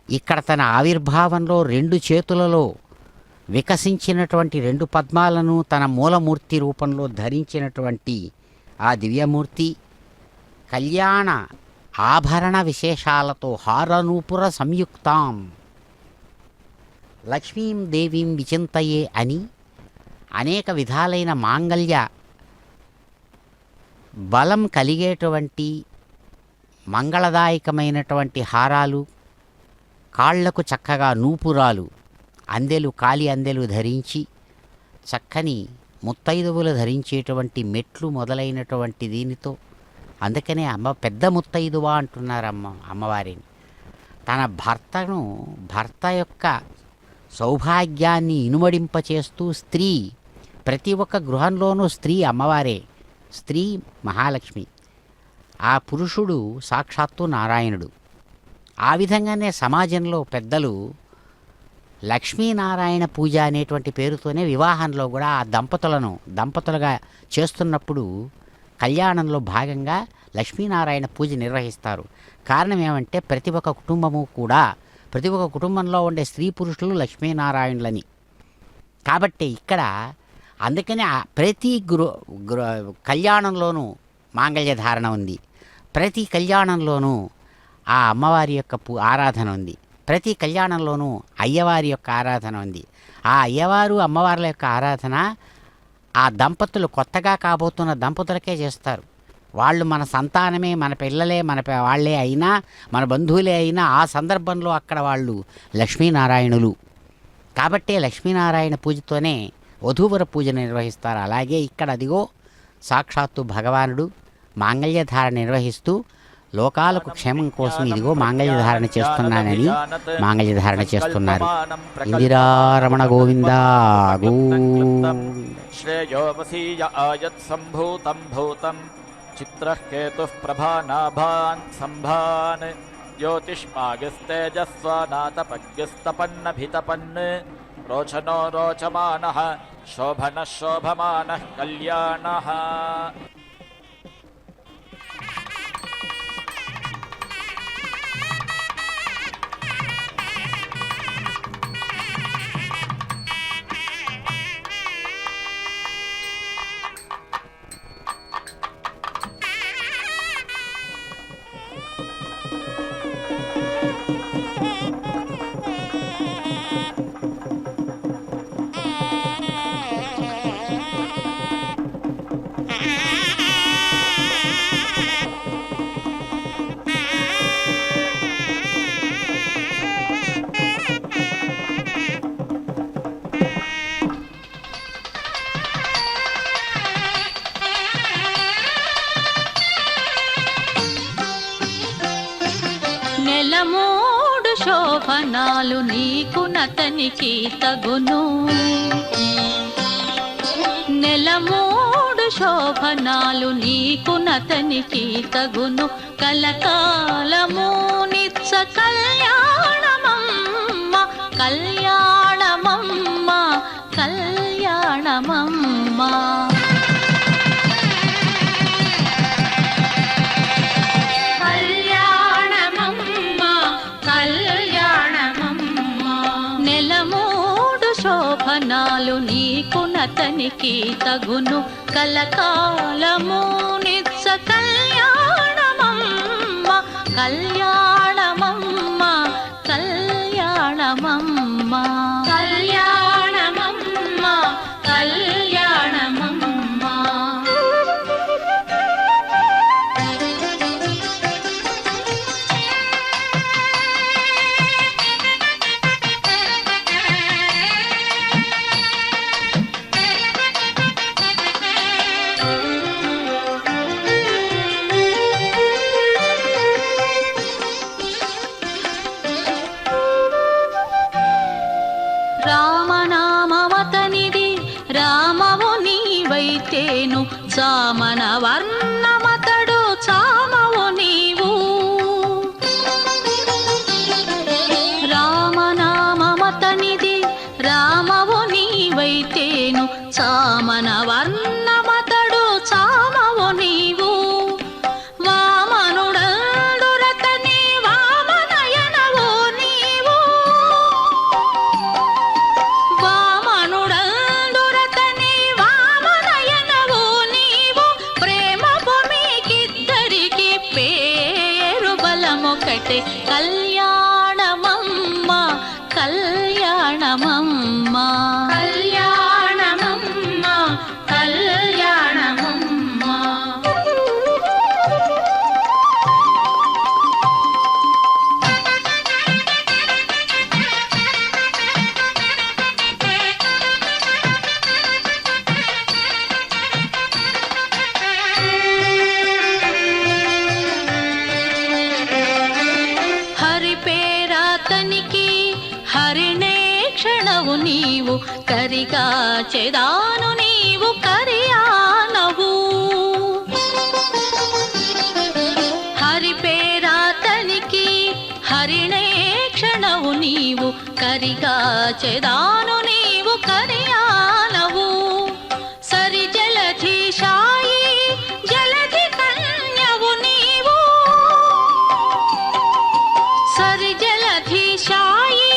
ఇక్కడ తన ఆవిర్భావంలో 2 చేతులలో వికసించినటువంటి 2 పద్మాలను తన మూలమూర్తి రూపంలో ధరించినటువంటి ఆ దివ్యమూర్తి కళ్యాణ ఆభరణ విశేషాలతో హారనూపుర సంయుక్తాం లక్ష్మీం దేవీం విచింతయే అని అనేక విధాలైన మాంగళ్య బలం కలిగేటువంటి మంగళదాయకమైనటువంటి హారాలు, కాళ్లకు చక్కగా నూపురాలు, అందెలు కాలి అందెలు ధరించి చక్కని ముత్తైదువులు ధరించేటువంటి మెట్లు మొదలైనటువంటి దీనితో, అందుకనే పెద్ద ముత్తైదువ అంటున్నారు అమ్మవారిని. తన భర్త యొక్క సౌభాగ్యాన్ని ఇనుమడింపచేస్తూ స్త్రీ, ప్రతి ఒక్క గృహంలోనూ స్త్రీ అమ్మవారే, స్త్రీ మహాలక్ష్మి, ఆ పురుషుడు సాక్షాత్తు నారాయణుడు. ఆ విధంగానే సమాజంలో పెద్దలు లక్ష్మీనారాయణ పూజ అనేటువంటి పేరుతోనే వివాహంలో కూడా ఆ దంపతులుగా చేస్తున్నప్పుడు కళ్యాణంలో భాగంగా లక్ష్మీనారాయణ పూజ నిర్వహిస్తారు. కారణం ఏమంటే ప్రతి ఒక్క కుటుంబంలో ఉండే స్త్రీ పురుషులు లక్ష్మీనారాయణులని. కాబట్టి ఇక్కడ అందుకనే ప్రతి కళ్యాణంలోనూ మాంగళ్య ధారణ ఉంది, ప్రతి కళ్యాణంలోనూ ఆ అమ్మవారి యొక్క ఆరాధన ఉంది, ప్రతి కళ్యాణంలోనూ అయ్యవారి యొక్క ఆరాధన ఉంది. ఆ అయ్యవారు అమ్మవార్ల యొక్క ఆరాధన ఆ దంపతులు, కొత్తగా కాబోతున్న దంపతులకే చేస్తారు. వాళ్ళు మన సంతానమే, మన పిల్లలే, వాళ్ళే అయినా, మన బంధువులే అయినా ఆ సందర్భంలో అక్కడ వాళ్ళు లక్ష్మీనారాయణులు. కాబట్టే లక్ష్మీనారాయణ పూజతోనే వధూవర పూజ నిర్వహిస్తారు. అలాగే ఇక్కడ అదిగో సాక్షాత్తు భగవానుడు మాంగళ్యధారణ నిర్వహిస్తూ లోకాలకు క్షేమం కోసం ఇదిగో మాంగళ్యధారణ చేస్తున్నానని మాంగళ్యధారణ చేస్తున్నారు. ఇందిరారమణ గోవింద గోవింద. శ్రేయోవసీయ ఆయత్ సంభూతం భూతం చిత్రః కేతుః ప్రభానాభాన్ సంభాన్ జ్యోతిష్మాగస్తేజస్వానాతపగ్యస్తపన్నభితపన్ రోచనో రోచమానః శోభనః శోభమానః కళ్యాణః. నెలమూడు శోభనాలు నీకు నతనికి తగును, నెలమూడు శోభనాలు నీకు నతనికి తగును, కలకాలము నిత్య కళ్యాణమమ్మ కళ్యాణమమ్మ కళ్యాణమమ్మ. కళ్యాణమమ్మ కళ్యాణమమ్మ నీకునతనికి తగును కలకాలము నిత్స కళ్యాణమమ్మ కళ్యాణమమ్మ కళ్యాణమమ్మ కళ్యాణమమ్మ కళ్యాణమమ్మ. రామనామమతనిది రామవు నీవైతేను చామన వర్ణమతడు చామవు నీవు. రామనామమతనిది రామవు నీవైతేను చామన వర్ణమతడు చామవు నీవు. వామనుడందురతని వామనయనవు నీవు. వామనుడందురతని వామనయనవు నీవు. ప్రేమ భూమికిద్దరికి పేరు బలమొకటే కళ్యాణమమ్మ కళ్యాణమమ్మ కళ్యాణమమ్మ కళ్యాణమమ్మ. హరి పేరాతనికి హరిణే క్షణవు నీవు కరిగా చెదాను నీవు కరియానవు. హరి పేరాతనికి హరిణే క్షణవు నీవు కరిగా చెదాను నీవు కరియానవు. సరి జలధీశాయి జలధి కన్యవు నీవు. సరి జలధీశాయి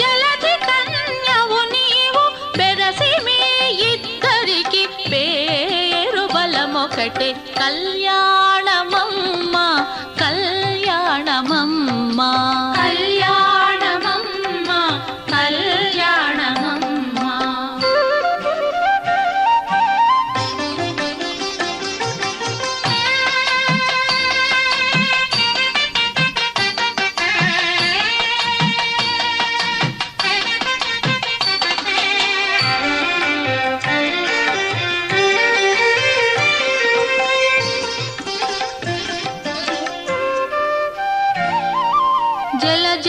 జలధి కన్యవు నీవు. బెరసి మీ ఇద్దరికి పేరు బలమొకటే కళ్యాణమమ్మ కళ్యాణమమ్మ కళ్యాణమమ్మ కళ్యాణమమ్మ.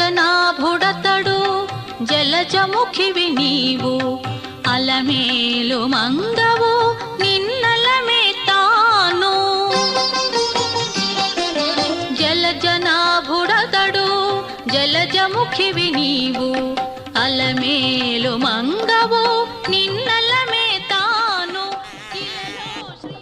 జలజనాభుడతడు జలజముఖివి నీవు. అలమేలు మంగవు నిన్నలమే తాను. జలజనాభుడతడు జలజముఖివి నీవు. అలమేలు మంగవు నిన్నలమే తాను. ఇలలో శ్రీ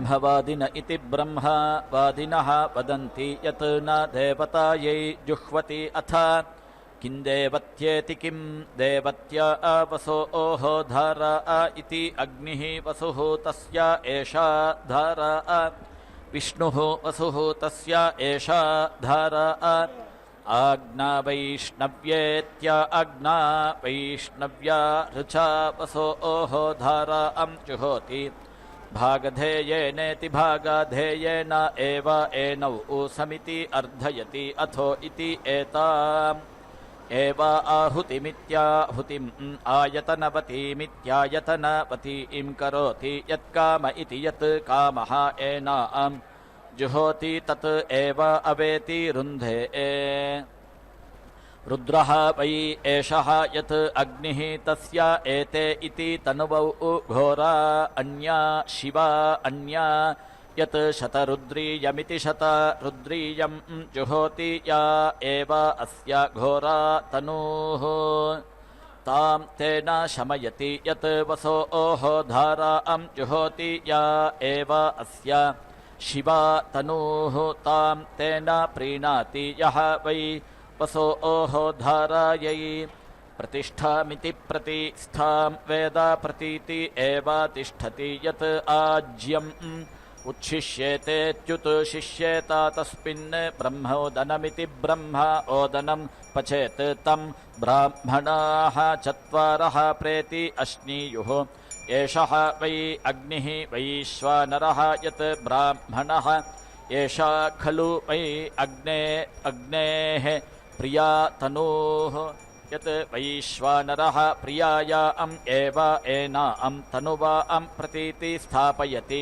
ब्रह्मवादिन इति ब्रह्मवादिनः वदन्ति यत् न देवतायै जुह्वति अथ किं देवत्येति किं देवत्या वसोः धारा इति अग्निः वसुः तस्य एषा धारा विष्णुः वसुः तस्य एषा धारा आज्ञा वैष्णव्येत्य आज्ञा वैष्णव्या ऋचा वसोः धारा जुहोति भागधेयेनेति भागाधेयेन एव एनौ समिति अर्धयति अथो इति एताम् एव आहुतिमित्याहुतिम् आयतनवतीमित्यायतनवतीं करोति यत्काम इति यत् कामः एनाम् जुहोति तत् एव अवेति रुन्धे रुद्रः वै एषः यत् अग्निः तस्य एते इति तनुवौ घोरा अन्या शिवा अन्या यत् शतरुद्रीयमिति शतरुद्रीयं जुहोति या एव अस्य घोरा तनूः तां तेन शमयति यत् वसोः धारां जुहोति या एव अस्य शिवा तनूः तां तेन प्रीणाति यः वै वसोः धारायै प्रतिष्ठामिति प्रतिष्ठां वेद प्रतीति एव तिष्ठति यत् आज्यम् उच्छिष्येतेत्युत शिष्येत तस्मिन् ब्रह्मोदनमिति ब्रह्म ओदनं पचेत् तं ब्राह्मणाः चत्वारः प्रेति अश्नीयुः एषः वै अग्निः वैश्वानरः यत् ब्राह्मणः एषा खलु वै अग्नेः प्रिया तनूः यत् वैश्वानरः प्रियायाम् एव एनां तनुवां प्रतीति स्थापयति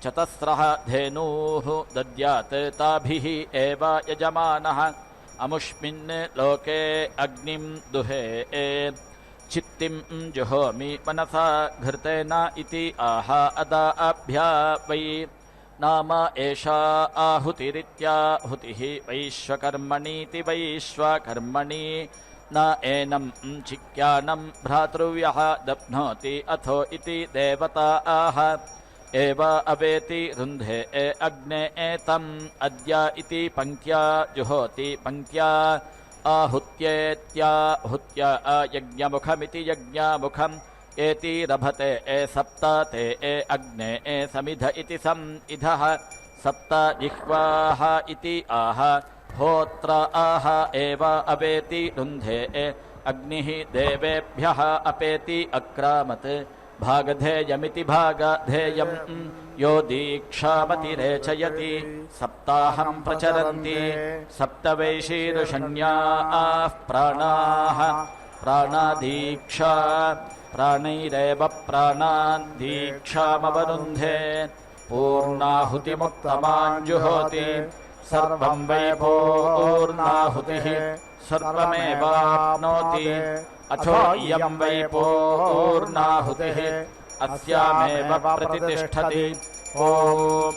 चतस्रः धेनूः दद्यात् ताभिः एव यजमानः अमुष्मिन् लोके अग्निं दुहे चित्तिं जुहोमि मनसा घृतेन इति आह अदाभ्या वै नाम एषा आहुतिरित्याहुतिः वैश्वकर्मणीति वैश्वकर्मणि न एनं चिक्यानं भ्रातृव्यः दप्नोति अथो इति देवता आह एव अवेति रुन्धे अग्ने एतम् अद्य इति पङ्क्त्या जुहोति पङ्क्त्या आहुत्येत्याहुत्य यज्ञमुखमिति यज्ञमुखम् एति रभते सप्त ते अग्ने समिध इति सम् इधः सप्त जिह्वाः इति आह होत्र आह एव अवेति रुन्धे अग्निः देवेभ्यः अपेति अक्रामत् भागधेयमिति भागधेयम् यो दीक्षामतिरेचयति सप्ताहं प्रचरन्ति सप्तवैशीर्षण्याः प्राणाः प्राणादीक्षा प्राणैरेव प्राणादीक्षामवरुन्धे पूर्णाहुतिमुत्तमाञ्जुहोति सर्वं वै पूर्णाहुतिः सर्वमेवाप्नोति अथो इयं वै पूर्णाहुतिः अस्यामेव प्रतिष्ठति ॐ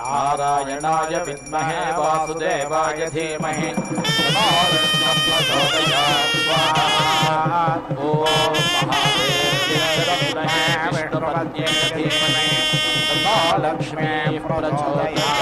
नारायणाय विद्महे वासुदेवाय धीमहि तन्नो विष्णुः प्रचोदयात् स्वाहा ॐ महादेव्यै विष्णुपत्न्यै धीमहि तन्नो लक्ष्मीः प्रचोदयात्